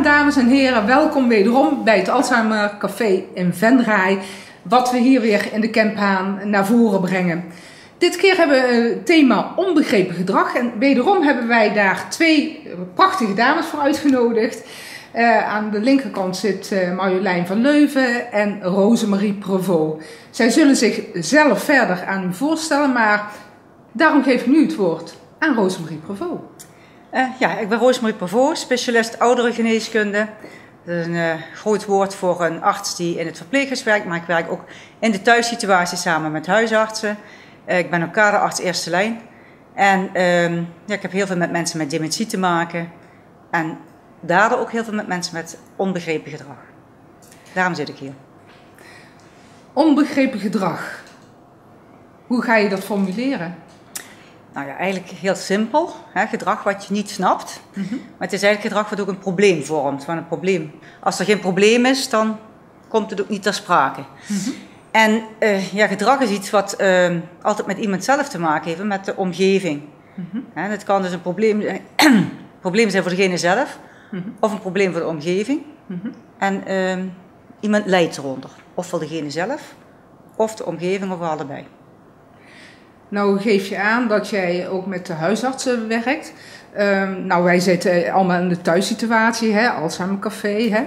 dames en heren, welkom wederom bij het Alzheimer Café in Venray, wat we hier weer in de Kemphaan naar voren brengen. Dit keer hebben we het thema onbegrepen gedrag en wederom hebben wij daar twee prachtige dames voor uitgenodigd. Aan de linkerkant zit Marjolein van Leuven en Rosemarie Prevost. Zij zullen zichzelf verder aan u voorstellen, maar daarom geef ik nu het woord aan Rosemarie Prevost. Ik ben Rosemarie Prevost, specialist ouderengeneeskunde. Dat is een groot woord voor een arts die in het verpleeghuis werkt, maar ik werk ook in de thuissituatie samen met huisartsen. Ik ben ook kaderarts eerste lijn. En ik heb heel veel met mensen met dementie te maken. En daardoor ook heel veel met mensen met onbegrepen gedrag. Daarom zit ik hier. Onbegrepen gedrag. Hoe ga je dat formuleren? Nou ja, eigenlijk heel simpel. Hè? Gedrag wat je niet snapt. Maar het is eigenlijk gedrag wat ook een probleem vormt. Want een probleem, als er geen probleem is, dan komt het ook niet ter sprake. En gedrag is iets wat altijd met iemand zelf te maken heeft, met de omgeving. Het kan dus een probleem zijn voor degene zelf, of een probleem voor de omgeving. En iemand lijdt eronder. Ofwel degene zelf, of de omgeving, of allebei. Nou geef je aan dat jij ook met de huisartsen werkt. Wij zitten allemaal in de thuissituatie, hè, Alzheimer Café. Hè.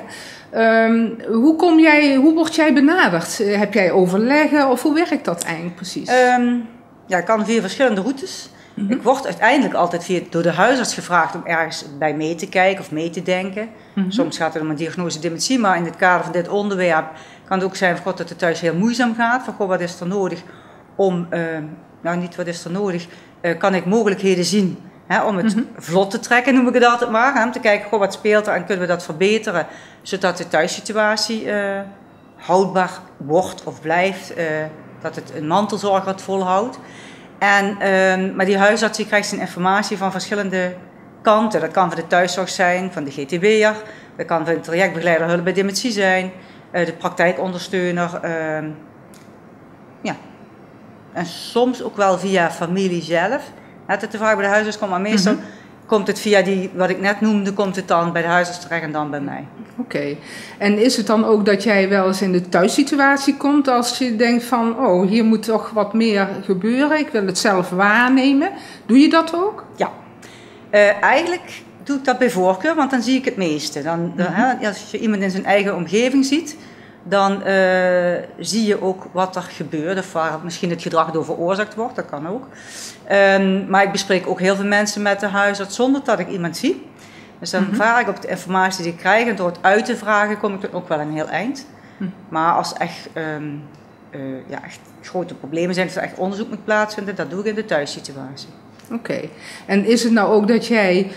Hoe word jij benaderd? Heb jij overleggen of hoe werkt dat eigenlijk precies? Ik kan via verschillende routes. Ik word uiteindelijk altijd door de huisarts gevraagd om ergens bij mee te kijken of mee te denken. Soms gaat het om een diagnose dementie, maar in het kader van dit onderwerp kan het ook zijn dat het thuis heel moeizaam gaat. Van, wat is er nodig om... niet wat is er nodig, kan ik mogelijkheden zien om het vlot te trekken, noem ik het altijd maar. Om te kijken, wat speelt er en kunnen we dat verbeteren, zodat de thuissituatie houdbaar wordt of blijft. Dat het een mantelzorger het volhoudt. Maar die huisarts die krijgt zijn informatie van verschillende kanten. Dat kan van de thuiszorg zijn, van de GTB'er, dat kan van de trajectbegeleider hulp bij dementie zijn, de praktijkondersteuner. En soms ook wel via familie zelf. Het te vragen bij de huisarts komt, maar meestal komt het via wat ik net noemde, komt het dan bij de huisarts terecht en dan bij mij. Oké. En is het dan ook dat jij wel eens in de thuissituatie komt als je denkt van, hier moet toch wat meer gebeuren, ik wil het zelf waarnemen. Doe je dat ook? Ja. Eigenlijk doe ik dat bij voorkeur, want dan zie ik het meeste. Als je iemand in zijn eigen omgeving ziet, dan zie je ook wat er gebeurt of waar misschien het gedrag door veroorzaakt wordt, dat kan ook. Maar ik bespreek ook heel veel mensen met de huisarts zonder dat ik iemand zie. Dus dan vaar ik op de informatie die ik krijg en door het uit te vragen kom ik er ook wel een heel eind. Maar als echt grote problemen zijn, of er echt onderzoek moet plaatsvinden, dat doe ik in de thuissituatie. Oké. En is het nou ook dat jij,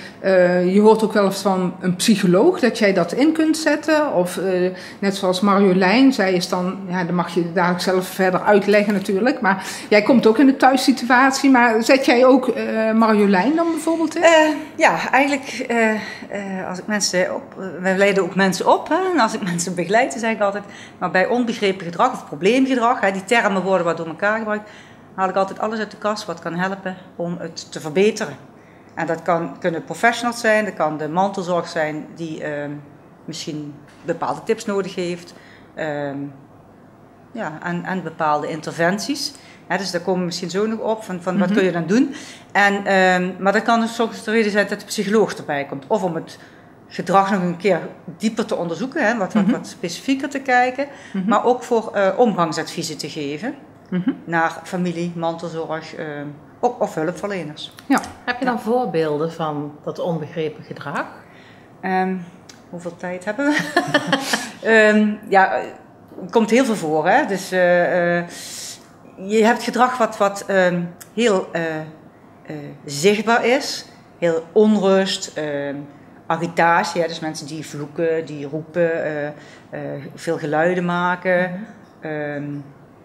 je hoort ook wel eens van een psycholoog, dat jij dat in kunt zetten? Of net zoals Marjolein, zij is dan, dan mag je daar zelf verder uitleggen natuurlijk, maar jij komt ook in de thuissituatie, maar zet jij ook Marjolein dan bijvoorbeeld in? Eigenlijk als ik mensen wij leiden ook mensen op, hè, en als ik mensen begeleid, zeg ik altijd, maar bij onbegrepen gedrag of probleemgedrag, die termen worden wat door elkaar gebruikt, haal ik altijd alles uit de kast wat kan helpen om het te verbeteren. En dat kunnen professionals zijn, dat kan de mantelzorg zijn die misschien bepaalde tips nodig heeft. En bepaalde interventies. Dus daar komen we misschien zo nog op, van wat kun je dan doen. Maar dat kan dus soms de reden zijn dat de psycholoog erbij komt. Of om het gedrag nog een keer dieper te onderzoeken, wat specifieker te kijken. Maar ook voor omgangsadviezen te geven. Naar familie, mantelzorg of hulpverleners. Ja. Heb je dan voorbeelden van dat onbegrepen gedrag? Hoeveel tijd hebben we? Er komt heel veel voor. Hè? Dus je hebt gedrag wat heel zichtbaar is. Heel onrust, agitatie. Dus mensen die vloeken, die roepen, veel geluiden maken.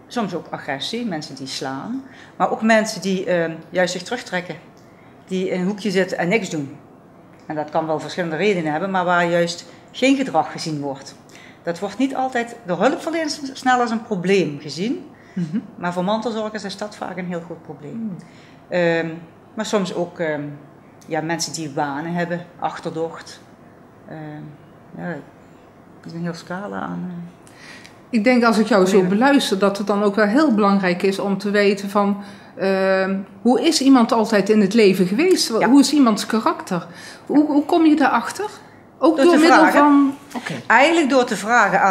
Soms ook agressie, mensen die slaan. Maar ook mensen die juist zich terugtrekken. Die in een hoekje zitten en niks doen. En dat kan wel verschillende redenen hebben, maar waar juist geen gedrag gezien wordt. Dat wordt niet altijd door hulpverleners snel als een probleem gezien. Maar voor mantelzorgers is dat vaak een heel groot probleem. Maar soms ook mensen die wanen hebben, achterdocht. ja, er is een heel scala aan. Ik denk als ik jou zo beluister dat het dan ook wel heel belangrijk is om te weten van hoe is iemand altijd in het leven geweest? Ja. Hoe is iemands karakter? Hoe kom je daarachter? Ook door middel van... Eigenlijk door te vragen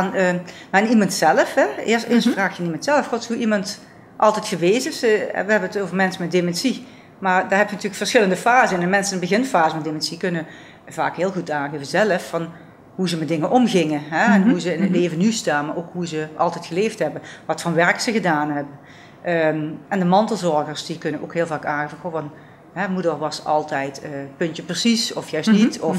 aan iemand zelf. Hè. Eerst vraag je iemand zelf. God, hoe iemand altijd geweest is. We hebben het over mensen met dementie. Maar daar heb je natuurlijk verschillende fasen. En de mensen in de beginfase met dementie kunnen vaak heel goed aangeven zelf van hoe ze met dingen omgingen. Hè? En hoe ze in het leven nu staan, maar ook hoe ze altijd geleefd hebben. Wat voor werk ze gedaan hebben. En de mantelzorgers die kunnen ook heel vaak aangeven van... moeder was altijd puntje precies, of juist niet. Of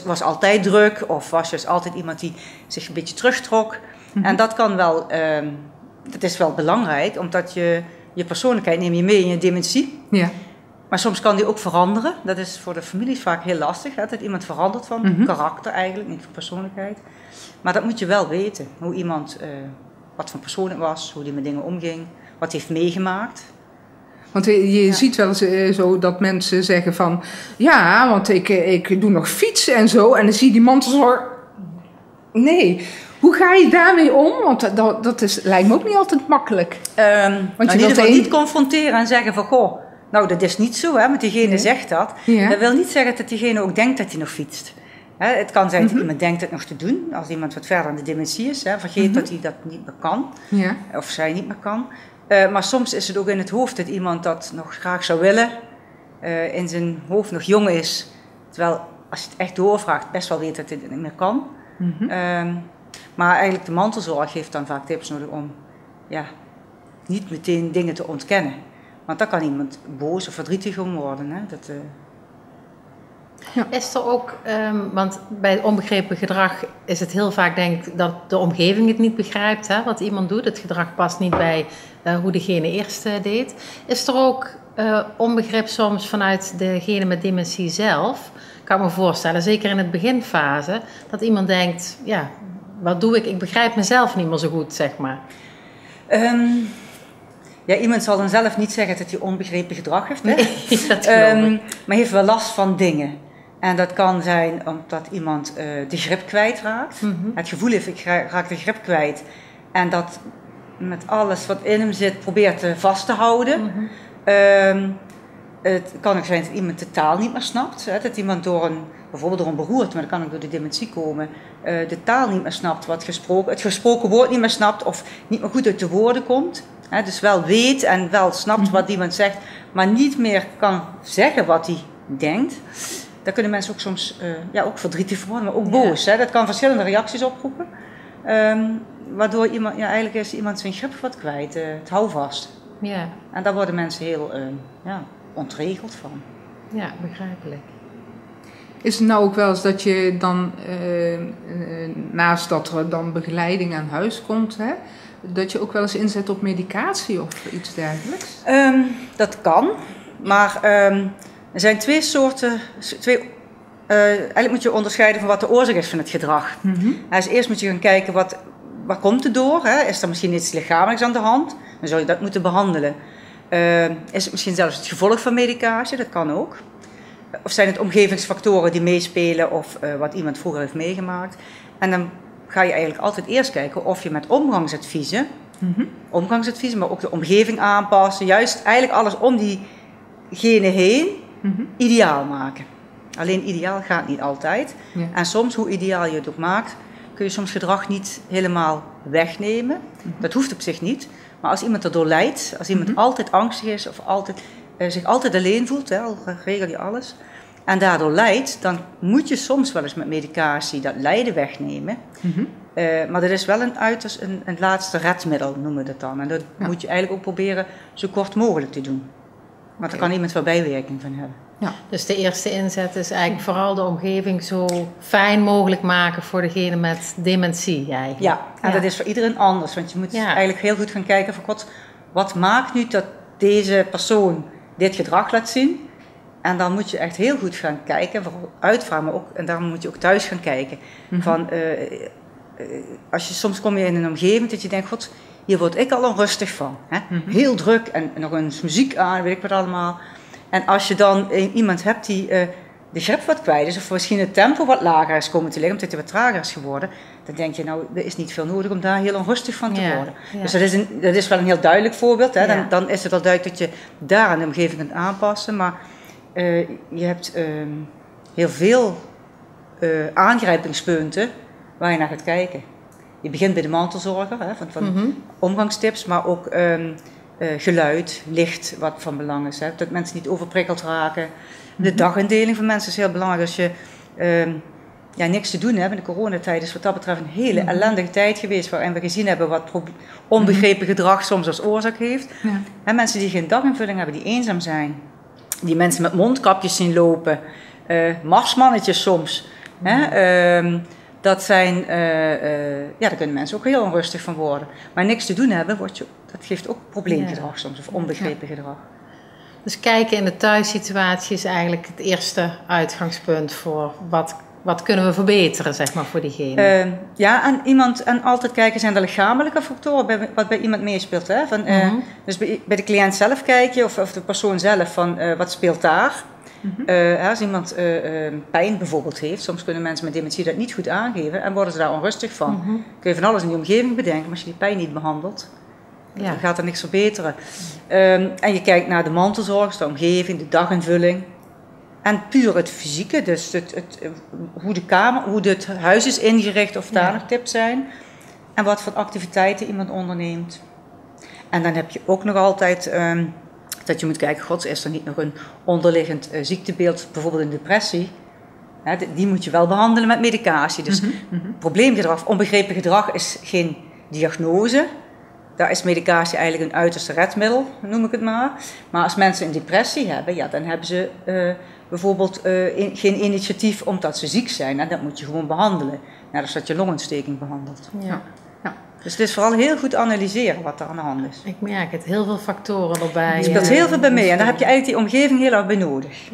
was altijd druk, of was juist altijd iemand die zich een beetje terugtrok. En dat kan wel, dat is wel belangrijk, omdat je persoonlijkheid neem je mee in je dementie. Ja. Maar soms kan die ook veranderen. Dat is voor de families vaak heel lastig, hè, dat iemand verandert van karakter eigenlijk, niet van persoonlijkheid. Maar dat moet je wel weten, hoe iemand, wat voor persoon het was, hoe die met dingen omging, wat hij heeft meegemaakt. Want je ziet wel eens zo dat mensen zeggen van... Ja, want ik doe nog fietsen en zo. En dan zie je die mantelzorg... Nee, hoe ga je daarmee om? Want dat lijkt me ook niet altijd makkelijk. Want je in ieder geval niet confronteren en zeggen van... Goh, nou dat is niet zo, hè, want diegene zegt dat. Ja. Dat wil niet zeggen dat diegene ook denkt dat hij nog fietst. Het kan zijn dat iemand denkt het nog te doen. Als iemand wat verder aan de dementie is. Vergeet dat hij dat niet meer kan. Ja. Of zij niet meer kan. Maar soms is het ook in het hoofd dat iemand dat nog graag zou willen. In zijn hoofd nog jong is. Terwijl als je het echt doorvraagt best wel weet dat dit niet meer kan. Maar eigenlijk de mantelzorg heeft dan vaak tips nodig om niet meteen dingen te ontkennen. Want dan kan iemand boos of verdrietig om worden. Hè? Ja. Is er ook, want bij onbegrepen gedrag is het heel vaak denk ik dat de omgeving het niet begrijpt, hè, wat iemand doet. Het gedrag past niet bij hoe degene eerst deed. Is er ook onbegrip soms vanuit degene met dementie zelf? Kan ik me voorstellen, zeker in het beginfase, dat iemand denkt, ja, wat doe ik? Ik begrijp mezelf niet meer zo goed, zeg maar. Ja, iemand zal dan zelf niet zeggen dat hij onbegrepen gedrag heeft. Hè? Nee, dat geloof ik. Maar heeft wel last van dingen. En dat kan zijn omdat iemand de grip kwijtraakt. Het gevoel heeft, ik raak de grip kwijt. En dat met alles wat in hem zit probeert vast te houden. Het kan ook zijn dat iemand de taal niet meer snapt. Hè? Dat iemand bijvoorbeeld door een beroerte, maar dat kan ook door de dementie komen, de taal niet meer snapt, het gesproken woord niet meer snapt of niet meer goed uit de woorden komt. Dus wel weet en wel snapt wat iemand zegt, maar niet meer kan zeggen wat hij denkt. Daar kunnen mensen ook soms ook verdrietig worden, maar ook boos. Hè? Dat kan verschillende reacties oproepen. Waardoor eigenlijk is iemand zijn grip wat kwijt, het houvast. Ja. En daar worden mensen heel ontregeld van. Ja, begrijpelijk. Is het nou ook wel eens dat je dan, naast dat er dan begeleiding aan huis komt, hè, dat je ook wel eens inzet op medicatie of iets dergelijks? Dat kan, maar er zijn twee soorten. Eigenlijk moet je onderscheiden van wat de oorzaak is van het gedrag. Dus eerst moet je gaan kijken waar komt het door? Hè? Is er misschien iets lichamelijks aan de hand? Dan zou je dat moeten behandelen. Is het misschien zelfs het gevolg van medicatie? Dat kan ook. Of zijn het omgevingsfactoren die meespelen of wat iemand vroeger heeft meegemaakt? En dan ga je eigenlijk altijd eerst kijken of je met omgangsadviezen, maar ook de omgeving aanpassen, juist eigenlijk alles om diegene heen ideaal maken. Alleen ideaal gaat niet altijd. Ja. En soms, hoe ideaal je het ook maakt, kun je soms gedrag niet helemaal wegnemen. Dat hoeft op zich niet. Maar als iemand erdoor lijdt, als iemand altijd angstig is of zich altijd alleen voelt, hè, al regel je alles, en daardoor lijdt, dan moet je soms wel eens met medicatie dat lijden wegnemen. Maar dat is wel een laatste redmiddel, noemen we dat dan. En dat moet je eigenlijk ook proberen zo kort mogelijk te doen. Want daar kan iemand wel bijwerking van hebben. Ja. Dus de eerste inzet is eigenlijk vooral de omgeving zo fijn mogelijk maken voor degene met dementie eigenlijk. Ja, en dat is voor iedereen anders. Want je moet eigenlijk heel goed gaan kijken van wat maakt nu dat deze persoon dit gedrag laat zien. En dan moet je echt heel goed gaan kijken, vooral uitvragen, maar ook, en daarom moet je ook thuis gaan kijken. Soms kom je in een omgeving dat je denkt, God, hier word ik al onrustig van. Hè? Heel druk en nog eens muziek aan, weet ik wat allemaal. En als je dan iemand hebt die de grip wat kwijt is, of misschien het tempo wat lager is komen te liggen, omdat hij wat trager is geworden, dan denk je, nou, er is niet veel nodig om daar heel onrustig van te worden. Ja. Dus dat is wel een heel duidelijk voorbeeld. Hè? Dan is het al duidelijk dat je daar aan de omgeving kunt aanpassen, maar je hebt heel veel aangrijpingspunten waar je naar gaat kijken. Je begint bij de mantelzorger, hè, van omgangstips, maar ook geluid, licht, wat van belang is. Hè? Dat mensen niet overprikkeld raken. De dagindeling van mensen is heel belangrijk. Als je niks te doen hebt in de coronatijd, is wat dat betreft een hele ellendige tijd geweest, waarin we gezien hebben wat onbegrepen gedrag soms als oorzaak heeft. Ja. En mensen die geen daginvulling hebben, die eenzaam zijn, die mensen met mondkapjes zien lopen, marsmannetjes soms. Dat zijn, daar kunnen mensen ook heel onrustig van worden. Maar niks te doen hebben, dat geeft ook probleemgedrag soms, of onbegrepen gedrag. Dus kijken in de thuissituatie is eigenlijk het eerste uitgangspunt voor wat kunnen we verbeteren, zeg maar, voor diegene. En altijd kijken, zijn er lichamelijke factoren wat bij iemand meespeelt. Hè? Dus bij de cliënt zelf kijken, of de persoon zelf, van wat speelt daar. Als iemand pijn bijvoorbeeld heeft, soms kunnen mensen met dementie dat niet goed aangeven en worden ze daar onrustig van. Kun je van alles in die omgeving bedenken, maar als je die pijn niet behandelt, dan gaat er niks verbeteren. En je kijkt naar de mantelzorgers, de omgeving, de daginvulling. En puur het fysieke, dus hoe het huis is ingericht, of daar nog tips zijn. En wat voor activiteiten iemand onderneemt. En dan heb je ook nog altijd dat je moet kijken, is er niet nog een onderliggend ziektebeeld, bijvoorbeeld een depressie. Die moet je wel behandelen met medicatie. Dus probleemgedrag, onbegrepen gedrag is geen diagnose. Daar is medicatie eigenlijk een uiterste redmiddel, noem ik het maar. Maar als mensen een depressie hebben, dan hebben ze bijvoorbeeld geen initiatief omdat ze ziek zijn. En dat moet je gewoon behandelen. Net als dat je longontsteking behandelt. Ja. Dus het is vooral heel goed analyseren wat er aan de hand is. Ik merk het, heel veel factoren erbij. Er speelt heel veel bij mee en daar heb je eigenlijk die omgeving heel erg bij nodig.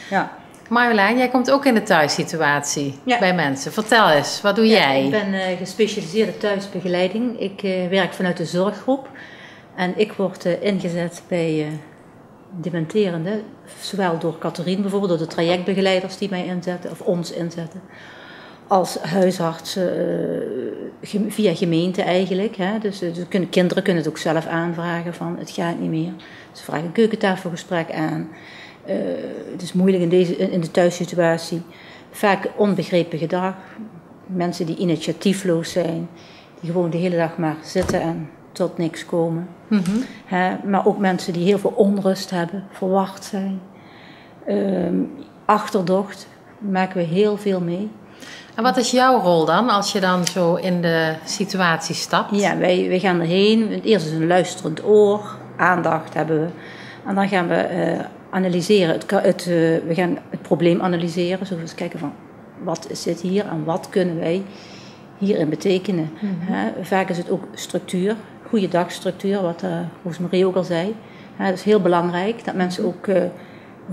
Ja. Marjolein, jij komt ook in de thuissituatie bij mensen. Vertel eens, wat doe jij? Ik ben gespecialiseerde thuisbegeleiding. Ik werk vanuit de zorggroep. En ik word ingezet bij dementerenden. Zowel door Catherine bijvoorbeeld, door de trajectbegeleiders die mij inzetten, of ons inzetten. Als huisarts via gemeente eigenlijk. Hè. Dus kinderen kunnen het ook zelf aanvragen van het gaat niet meer. Ze vragen een keukentafelgesprek aan. Het is moeilijk in de thuissituatie. Vaak onbegrepen gedrag. Mensen die initiatiefloos zijn. Die gewoon de hele dag maar zitten en tot niks komen. Maar ook mensen die heel veel onrust hebben. Verward zijn. Achterdocht. Daar maken we heel veel mee. En wat is jouw rol dan, als je dan zo in de situatie stapt? Ja, wij gaan erheen. Eerst is een luisterend oor. Aandacht hebben we. En dan gaan we analyseren. We gaan het probleem analyseren. Zo eens kijken van, wat zit hier en wat kunnen wij hierin betekenen. Vaak is het ook structuur. Goede dagstructuur, wat Roosmarie ook al zei. Dat is heel belangrijk. Dat mensen ook een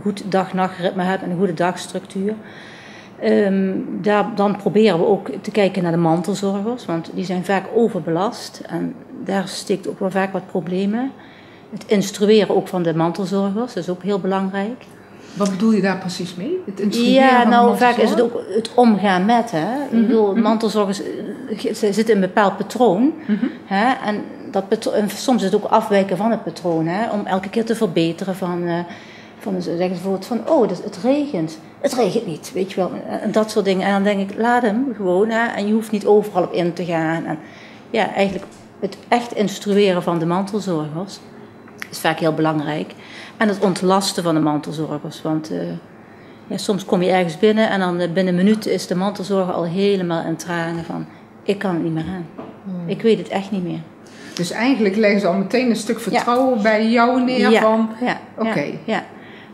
goed dag-nachtritme hebben en een goede dagstructuur. Dan proberen we ook te kijken naar de mantelzorgers, want die zijn vaak overbelast en daar steekt ook wel vaak wat problemen. Het instrueren ook van de mantelzorgers, dat is ook heel belangrijk. Wat bedoel je daar precies mee? Het instrueren van de vaak is het ook het omgaan met. Ik bedoel, mantelzorgers zitten in een bepaald patroon. En soms is het ook afwijken van het patroon, om elke keer te verbeteren zeggen ze bijvoorbeeld van, het regent. Het regent niet, weet je wel. En dat soort dingen. En dan denk ik, laat hem gewoon. En je hoeft niet overal op in te gaan. En eigenlijk het echt instrueren van de mantelzorgers is vaak heel belangrijk. En het ontlasten van de mantelzorgers. Want soms kom je ergens binnen en dan binnen een minuut is de mantelzorger al helemaal in tranen van, ik kan het niet meer aan. Ik weet het echt niet meer. Dus eigenlijk leggen ze al meteen een stuk vertrouwen bij jou neer van, oké.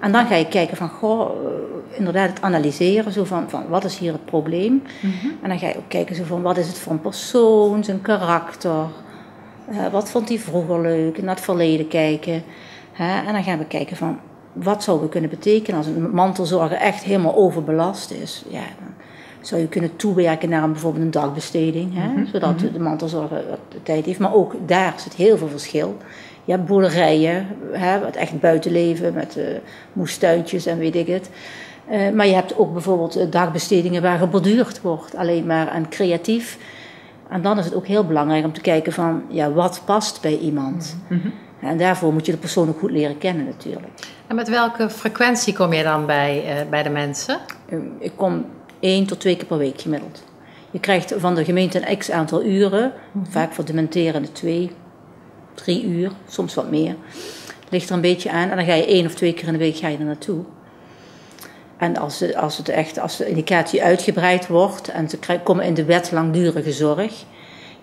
En dan ga je kijken van, inderdaad het analyseren, zo van wat is hier het probleem? En dan ga je ook kijken zo van, wat is het voor een persoon, zijn karakter? Wat vond hij vroeger leuk? Naar het verleden kijken. En dan gaan we kijken van, wat zou we kunnen betekenen als een mantelzorger echt helemaal overbelast is? Ja, dan zou je kunnen toewerken naar bijvoorbeeld een dagbesteding, zodat de mantelzorger de tijd heeft. Maar ook daar zit heel veel verschil. Je hebt boerderijen, het echt buitenleven met moestuintjes en weet ik het. Maar je hebt ook bijvoorbeeld dagbestedingen waar geborduurd wordt, alleen maar en creatief. En dan is het ook heel belangrijk om te kijken van, ja, wat past bij iemand? Mm-hmm. En daarvoor moet je de persoon ook goed leren kennen natuurlijk. En met welke frequentie kom je dan bij de mensen? Ik kom 1 tot 2 keer per week gemiddeld. Je krijgt van de gemeente een x aantal uren, vaak voor dementerende 2, 3 uur, soms wat meer. Ligt er een beetje aan en dan ga je 1 of 2 keer in de week ga je er naartoe. En als de indicatie uitgebreid wordt en ze komen in de wet langdurige zorg,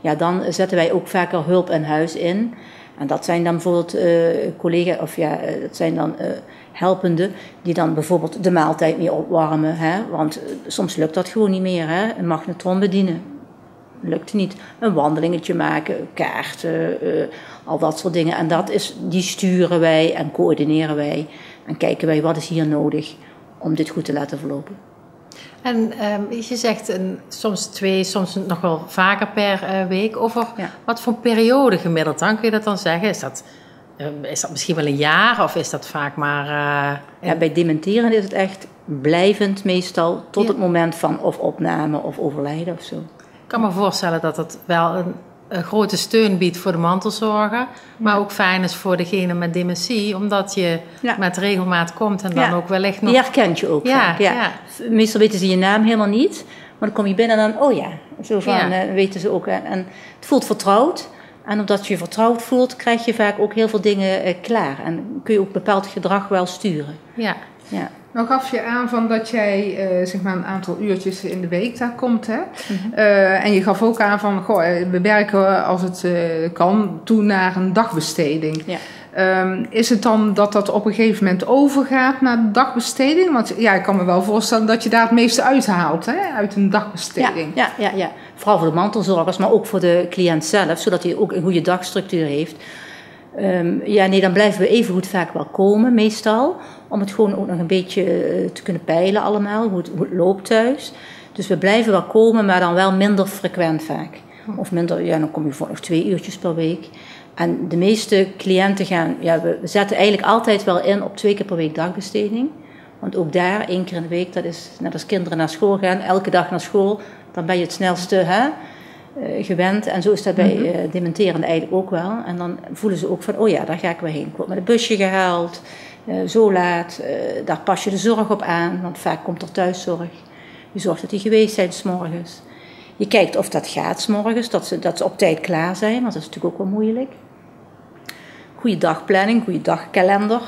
ja, dan zetten wij ook vaker hulp in huis in. En dat zijn dan bijvoorbeeld collega's, of ja, dat zijn dan helpenden die dan bijvoorbeeld de maaltijd meer opwarmen. Hè? Want soms lukt dat gewoon niet meer. Hè? Een magnetron bedienen lukt niet. Een wandelingetje maken, kaarten, al dat soort dingen. En die sturen wij en coördineren wij. En kijken wij wat is hier nodig om dit goed te laten verlopen. En je zegt soms 2, soms nog wel vaker per week. Over wat voor periode gemiddeld dan? Kun je dat dan zeggen? Is dat misschien wel een jaar of is dat vaak maar... Ja, bij dementeren is het echt blijvend meestal tot het moment van of opname of overlijden of zo. Ik kan me voorstellen dat het wel een grote steun biedt voor de mantelzorger, maar ook fijn is voor degene met dementie, omdat je met regelmaat komt en dan ook wellicht nog... Die herkent je ook. Ja. Meestal weten ze je naam helemaal niet, maar dan kom je binnen en dan, oh ja, zo van weten ze ook. En het voelt vertrouwd. En omdat je je vertrouwd voelt, krijg je vaak ook heel veel dingen klaar. En kun je ook bepaald gedrag wel sturen. Ja. Nou gaf je aan van dat jij zeg maar een aantal uurtjes in de week daar komt. Hè? Mm-hmm. En je gaf ook aan van, we werken als het kan toe naar een dagbesteding. Ja. Is het dan dat op een gegeven moment overgaat naar de dagbesteding? Want ja, ik kan me wel voorstellen dat je daar het meeste uithaalt, hè? Uit een dagbesteding. Ja. Vooral voor de mantelzorgers, maar ook voor de cliënt zelf, zodat hij ook een goede dagstructuur heeft. Dan blijven we even goed vaak wel komen, meestal. Om het gewoon ook nog een beetje te kunnen peilen allemaal, hoe het loopt thuis. Dus we blijven wel komen, maar dan wel minder frequent vaak. Of minder, dan kom je voor nog 2 uurtjes per week. En de meeste cliënten we zetten eigenlijk altijd wel in op 2 keer per week dagbesteding. Want ook daar, 1 keer in de week, dat is net als kinderen naar school gaan, elke dag naar school. Dan ben je het snelste gewend. En zo is dat bij dementerenden eigenlijk ook wel. En dan voelen ze ook van, oh ja, daar ga ik weer heen. Ik word met een busje gehaald, zo laat. Daar pas je de zorg op aan, want vaak komt er thuiszorg. Je zorgt dat die geweest zijn 's morgens. Je kijkt of dat gaat 's morgens, dat ze op tijd klaar zijn, want dat is natuurlijk ook wel moeilijk. Goede dagplanning, goede dagkalender.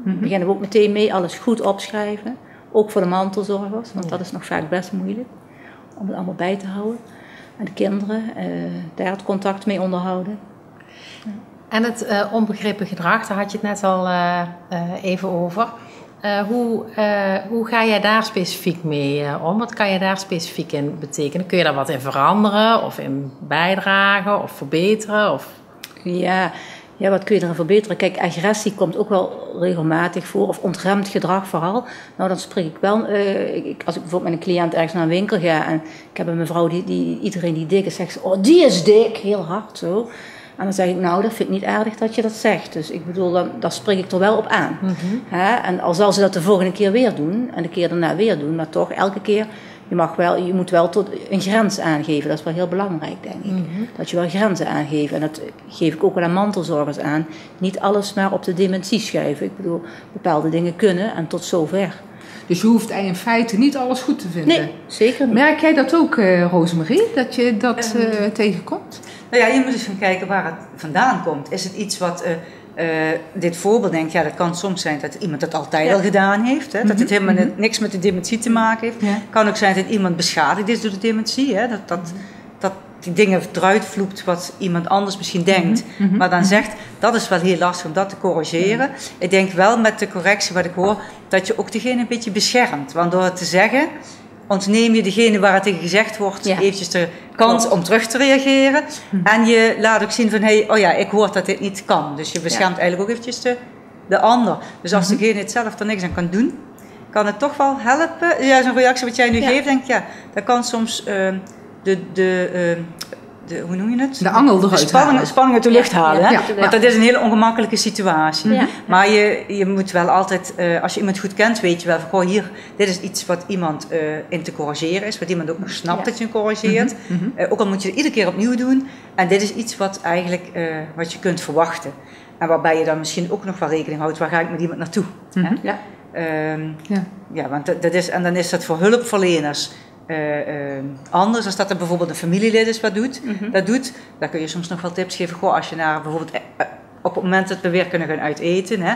Daar beginnen we ook meteen mee, alles goed opschrijven. Ook voor de mantelzorgers, want dat is nog vaak best moeilijk. Om het allemaal bij te houden. En de kinderen, daar het contact mee onderhouden. Ja. En het onbegrepen gedrag, daar had je het net al even over. Hoe ga jij daar specifiek mee om? Wat kan je daar specifiek in betekenen? Kun je daar wat in veranderen of in bijdragen of verbeteren? Of... Ja, wat kun je erin verbeteren? Kijk, agressie komt ook wel regelmatig voor, of ontremd gedrag vooral. Nou, dan spreek ik wel, als ik bijvoorbeeld met een cliënt ergens naar een winkel ga en ik heb een mevrouw iedereen die dik is, zegt ze, oh, die is dik, heel hard zo. En dan zeg ik, nou, dat vind ik niet aardig dat je dat zegt. Dus ik bedoel, daar spreek ik er wel op aan. Mm-hmm. En al zal ze dat de volgende keer weer doen en de keer daarna weer doen, maar toch elke keer... Je moet wel tot een grens aangeven. Dat is wel heel belangrijk, denk ik. Mm-hmm. Dat je wel grenzen aangeeft. En dat geef ik ook wel aan mantelzorgers aan. Niet alles maar op de dementie schuiven. Ik bedoel, bepaalde dingen kunnen en tot zover. Dus je hoeft in feite niet alles goed te vinden? Nee, zeker niet. Merk jij dat ook, Rosemarie? Dat je dat tegenkomt? Nou ja, je moet dus gaan kijken waar het vandaan komt. Is het iets wat... dit voorbeeld denkt, dat kan soms zijn dat iemand dat altijd al gedaan heeft. Hè? Dat het helemaal niks met de dementie te maken heeft. Het kan ook zijn dat iemand beschadigd is door de dementie. Hè? Dat die dingen eruit vloept wat iemand anders misschien denkt. Maar dan zegt, dat is wel heel lastig om dat te corrigeren. Ik denk wel met de correctie wat ik hoor, dat je ook degene een beetje beschermt. Want door het te zeggen... ontneem je degene waar het tegen gezegd wordt eventjes de kans om terug te reageren. En je laat ook zien van, ik hoor dat dit niet kan. Dus je beschermt eigenlijk ook eventjes de ander. Dus als degene het zelf er niks aan kan doen, kan het toch wel helpen. Ja, zo'n reactie wat jij nu geeft, denk ik, dat kan soms de hoe noem je het? De angel eruit halen. Spanning uit de lucht halen. Hè? Ja. Want dat is een hele ongemakkelijke situatie. Ja. Maar je moet wel altijd, als je iemand goed kent, weet je wel van, hier, dit is iets wat iemand in te corrigeren is. Wat iemand ook nog snapt dat je hem corrigeert. Ook al moet je het iedere keer opnieuw doen. En dit is iets wat eigenlijk, wat je kunt verwachten. En waarbij je dan misschien ook nog wel rekening houdt, waar ga ik met iemand naartoe? Hè? Ja. Ja, want dat is, en dan is dat voor hulpverleners anders als dat er bijvoorbeeld een familielid is wat dat doet. Dan kun je soms nog wel tips geven. Goh, als je naar bijvoorbeeld op het moment dat we weer kunnen gaan uiteten, hè,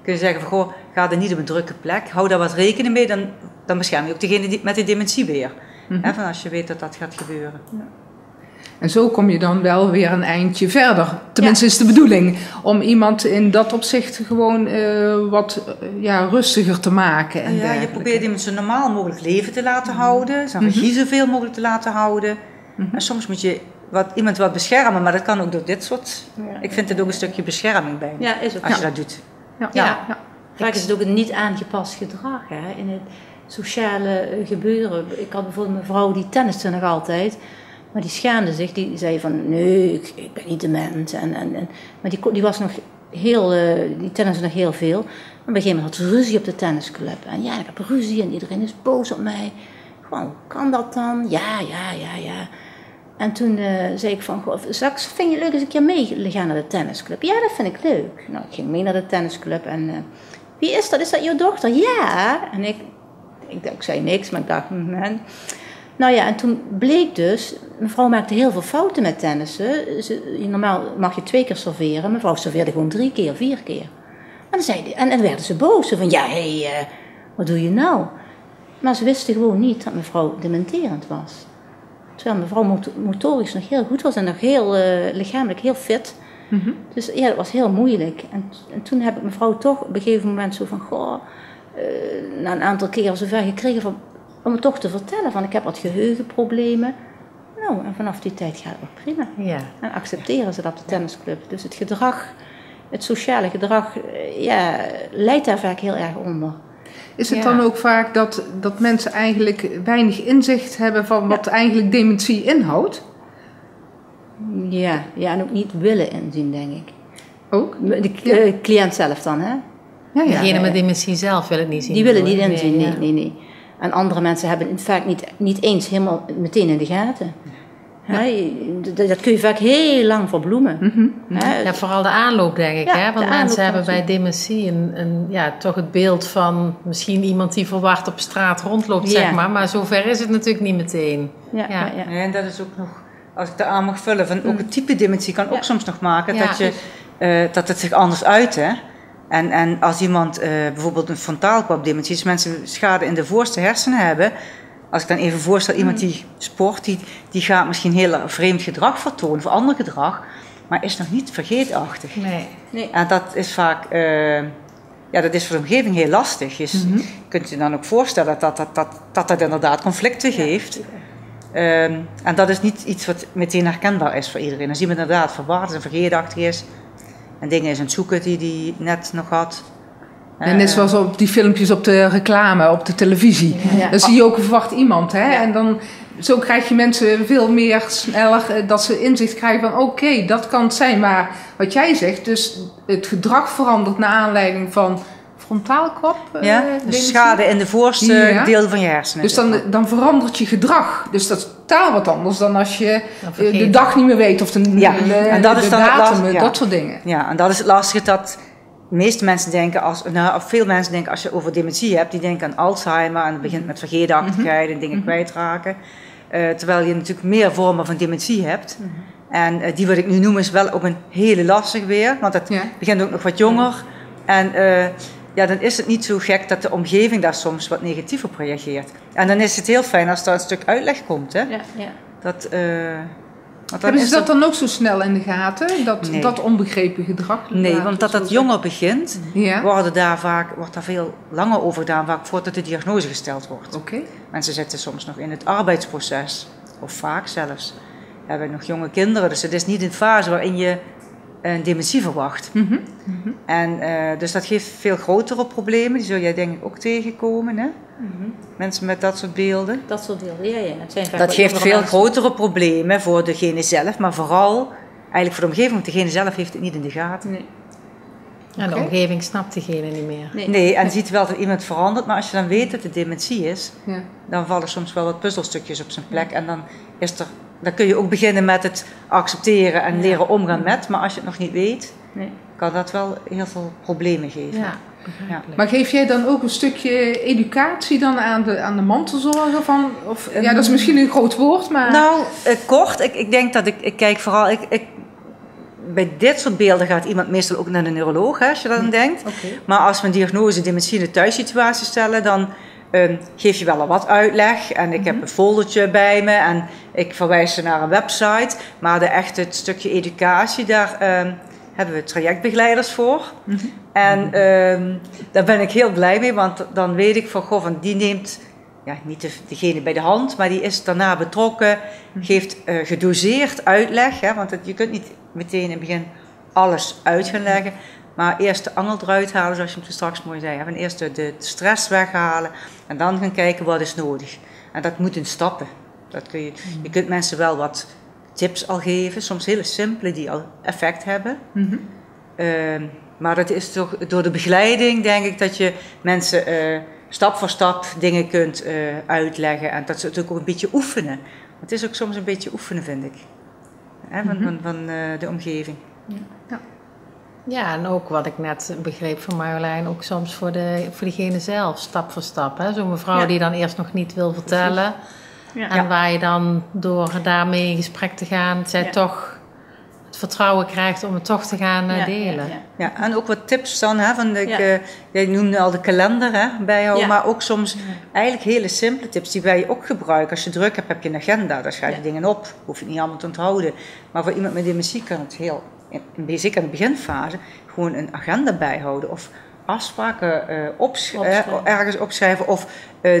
kun je zeggen van, goh, ga er niet op een drukke plek. Hou daar wat rekening mee, dan bescherm je ook degene met die dementie weer. Hè, van als je weet dat dat gaat gebeuren. Ja. En zo kom je dan wel weer een eindje verder. Tenminste is de bedoeling om iemand in dat opzicht gewoon wat rustiger te maken. En je probeert iemand zo normaal mogelijk leven te laten houden. Zijn regie zoveel mogelijk te laten houden. En soms moet je iemand wat beschermen, maar dat kan ook door dit soort... Ik vind het ook een stukje bescherming bij me, is ook als je dat doet. Ja. Vaak is het ook een niet aangepast gedrag in het sociale gebeuren. Ik had bijvoorbeeld een vrouw die tenniste nog altijd... Maar die schaamde zich, die zei van nee, ik ben niet dement. Maar die was nog heel, die tenniste nog heel veel. Maar op een gegeven moment had ze ruzie op de tennisclub. En ik heb ruzie en iedereen is boos op mij. Gewoon, hoe kan dat dan? Ja. En toen zei ik van, straks vind je het leuk als ik een keer mee gaan naar de tennisclub? Ja, dat vind ik leuk. Nou, ik ging mee naar de tennisclub en wie is dat? Is dat jouw dochter? Ja. En ik zei niks, maar ik dacht, man... Nou ja, en toen bleek dus, mevrouw maakte heel veel fouten met tennissen. Normaal mag je 2 keer serveren, mevrouw serveerde gewoon 3 keer, 4 keer. En dan werden ze boos, van wat doe je nou? Maar ze wisten gewoon niet dat mevrouw dementerend was. Terwijl mevrouw motorisch nog heel goed was en nog heel lichamelijk heel fit. Dus dat was heel moeilijk. En toen heb ik mevrouw toch op een gegeven moment zo van, na een aantal keren zover gekregen om het toch te vertellen van ik heb wat geheugenproblemen. Nou, en vanaf die tijd gaat het wel prima. Ja. En accepteren ze dat op de tennisclub. Dus het gedrag, het sociale gedrag, leidt daar vaak heel erg onder. Is het dan ook vaak dat mensen eigenlijk weinig inzicht hebben van wat eigenlijk dementie inhoudt? Ja, en ook niet willen inzien, denk ik. Ook? De cliënt zelf dan, hè? Ja. Degene met dementie zelf wil het niet zien. Die willen niet inzien, nee. En andere mensen hebben het vaak niet eens helemaal meteen in de gaten. Dat kun je vaak heel lang verbloemen. Ja, vooral de aanloop, denk ik. Hè? Want mensen hebben bij dementie toch het beeld van misschien iemand die verward op straat rondloopt, zeg maar. Maar zover is het natuurlijk niet meteen. Ja, en dat is ook nog, als ik daar aan mag vullen, van ook het type dementie kan ook soms nog maken dat het zich anders uit, hè. En als iemand bijvoorbeeld een frontaalkopdementie is, mensen schade in de voorste hersenen hebben. Als ik dan even voorstel, iemand die sport, die gaat misschien heel vreemd gedrag vertonen of ander gedrag, maar is nog niet vergeetachtig. Nee. En dat is vaak, dat is voor de omgeving heel lastig. Dus je kunt je dan ook voorstellen dat inderdaad conflicten geeft. En dat is niet iets wat meteen herkenbaar is voor iedereen. Als iemand inderdaad verward is en vergeetachtig is, en dingen is aan het zoeken die net nog had. En net zoals op die filmpjes op de reclame, op de televisie. Ja. Dan zie je ook een verwacht iemand. Hè? Ja. En dan, zo krijg je mensen veel meer sneller dat ze inzicht krijgen van oké, dat kan het zijn. Maar wat jij zegt, dus het gedrag verandert naar aanleiding van frontaalkop. Dus schade in de voorste deel van je hersenen. Dus dan verandert je gedrag. Dus dat is totaal wat anders dan als je de dag niet meer weet of de datum, dat soort dingen. Ja, en dat is het lastige dat de meeste mensen denken, veel mensen denken als je over dementie hebt, die denken aan Alzheimer en het begint met vergeetachtigheid en dingen kwijtraken. Terwijl je natuurlijk meer vormen van dementie hebt. En die wat ik nu noem is wel ook een hele lastig weer, want het begint ook nog wat jonger. En dan is het niet zo gek dat de omgeving daar soms wat negatief op reageert. En dan is het heel fijn als er een stuk uitleg komt. Hè? Hebben ze dat dan ook zo snel in de gaten? Dat onbegrepen gedrag? Nee, want dat jonger begint, wordt daar veel langer over gedaan, vaak voordat de diagnose gesteld wordt. Okay. Mensen zitten soms nog in het arbeidsproces, of vaak zelfs. Hebben nog jonge kinderen, dus het is niet een fase waarin je een dementie verwacht. En dus dat geeft veel grotere problemen, die zul jij denk ik ook tegenkomen. Hè? Mensen met dat soort beelden. Dat soort beelden, ja. Het zijn vaak Dat wel geeft jongere veel mensen. grotere problemen voor degene zelf, maar vooral eigenlijk voor de omgeving, want degene zelf heeft het niet in de gaten. Nee. En de Oké. omgeving snapt degene niet meer. Nee, en ziet wel dat iemand verandert, maar als je dan weet dat het dementie is, Ja. dan vallen soms wel wat puzzelstukjes op zijn plek. En dan kun je ook beginnen met het accepteren en leren omgaan met, maar als je het nog niet weet, Nee. kan dat wel heel veel problemen geven. Ja, begrijpelijk. Maar geef jij dan ook een stukje educatie dan aan de mantelzorger? Ja, dat is misschien een groot woord, maar... Nou, kort. Ik denk dat ik kijk vooral... bij dit soort beelden gaat iemand meestal ook naar de neuroloog, hè, als je dat aan denkt. Oké. Maar als we een diagnose dementie in de thuissituatie stellen, dan geef je wel wat uitleg. En ik heb een foldertje bij me en ik verwijs ze naar een website. Maar het stukje educatie, daar hebben we trajectbegeleiders voor. En daar ben ik heel blij mee, want dan weet ik van die neemt... Ja, niet degene bij de hand, maar die is daarna betrokken, geeft gedoseerd uitleg. Hè, want je kunt niet meteen in het begin alles uit gaan leggen. Maar eerst de angel eruit halen, zoals je hem straks mooi zei. En eerst de stress weghalen en dan gaan kijken wat is nodig. En dat moet in stappen. Je kunt mensen wel wat tips al geven, soms hele simpele die al effect hebben. Maar dat is toch door de begeleiding, denk ik, dat je mensen... stap voor stap dingen kunt uitleggen. En dat ze het ook een beetje oefenen. Het is ook soms een beetje oefenen, vind ik. Hè, van de omgeving. Ja, en ook wat ik net begreep van Marjolein, ook soms voor diegene zelf, stap voor stap. Hè? Zo'n mevrouw die dan eerst nog niet wil vertellen. Ja. En waar je dan door daarmee in gesprek te gaan, zij toch het vertrouwen krijgt om het toch te gaan delen. Ja, en ook wat tips dan. Hè, jij noemde al de kalender bijhouden. Maar ook soms eigenlijk hele simpele tips die wij ook gebruiken. Als je druk hebt, heb je een agenda. Daar schrijf je dingen op. Hoef je niet allemaal te onthouden. Maar voor iemand met dementie kan het zeker in de beginfase, gewoon een agenda bijhouden. Of afspraken ergens opschrijven. Of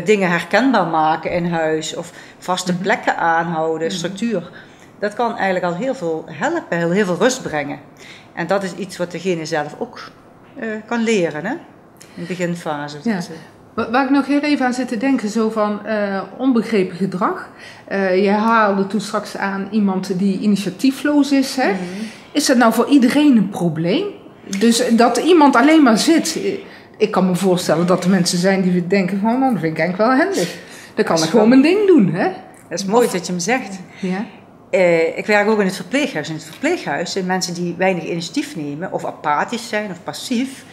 dingen herkenbaar maken in huis. Of vaste plekken aanhouden, structuur. Dat kan eigenlijk al heel veel helpen, heel veel rust brengen. En dat is iets wat degene zelf ook kan leren, hè? In de beginfase. Ja. Waar ik nog heel even aan zit te denken, zo van onbegrepen gedrag. Je haalde toen straks aan iemand die initiatiefloos is. Hè? Is dat nou voor iedereen een probleem? Dus dat iemand alleen maar zit. Ik kan me voorstellen dat er mensen zijn die denken van, nou, dat vind ik eigenlijk wel handig. Dan kan ik gewoon mijn ding doen, hè? Dat is mooi dat je hem zegt. Ja. Ik werk ook in het verpleeghuis. In het verpleeghuis zijn mensen die weinig initiatief nemen, of apathisch zijn, of passief.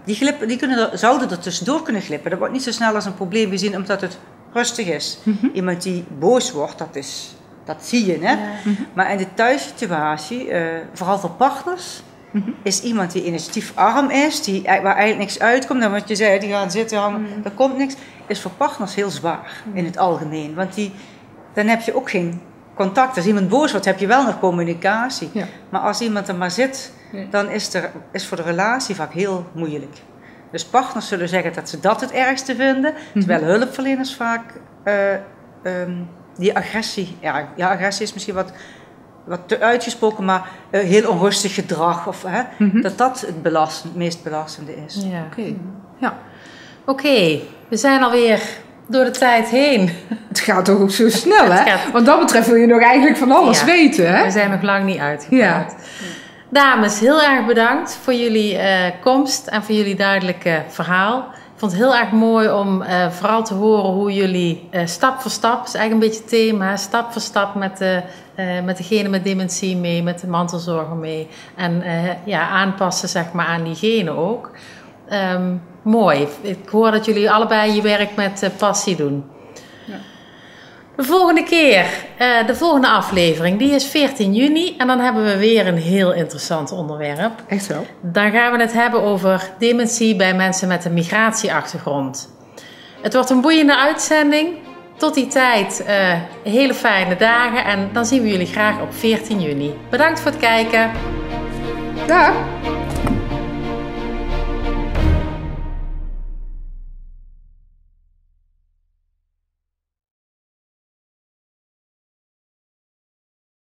Die zouden er tussendoor kunnen glippen. Dat wordt niet zo snel als een probleem gezien, omdat het rustig is. Iemand die boos wordt, dat zie je. Hè? Maar in de thuissituatie, vooral voor partners, is iemand die initiatiefarm is, waar eigenlijk niks uitkomt. Dan wat je zei, die gaan zitten hangen, er komt niks. Is voor partners heel zwaar in het algemeen. Want dan heb je ook geen contact. Als iemand boos wordt, heb je wel nog communicatie. Ja. Maar als iemand er maar zit, dan is voor de relatie vaak heel moeilijk. Dus partners zullen zeggen dat ze dat het ergste vinden. Terwijl hulpverleners vaak die agressie... Ja, agressie is misschien wat te uitgesproken, maar heel onrustig gedrag. Of, dat het meest belastende is. Ja. Oké. Ja. Oké, we zijn alweer door de tijd heen. Het gaat toch ook zo snel, hè? Wat dat betreft wil je nog eigenlijk van alles weten, hè? We zijn nog lang niet uitgepraat. Ja. Dames, heel erg bedankt voor jullie komst en voor jullie duidelijke verhaal. Ik vond het heel erg mooi om vooral te horen hoe jullie stap voor stap, dat is eigenlijk een beetje het thema, stap voor stap met degene met dementie mee, met de mantelzorger mee. En aanpassen zeg maar aan diegene ook. Mooi. Ik hoor dat jullie allebei je werk met passie doen. Ja. De volgende keer, de volgende aflevering, die is 14 juni. En dan hebben we weer een heel interessant onderwerp. Echt zo? Dan gaan we het hebben over dementie bij mensen met een migratieachtergrond. Het wordt een boeiende uitzending. Tot die tijd hele fijne dagen. En dan zien we jullie graag op 14 juni. Bedankt voor het kijken. Dag.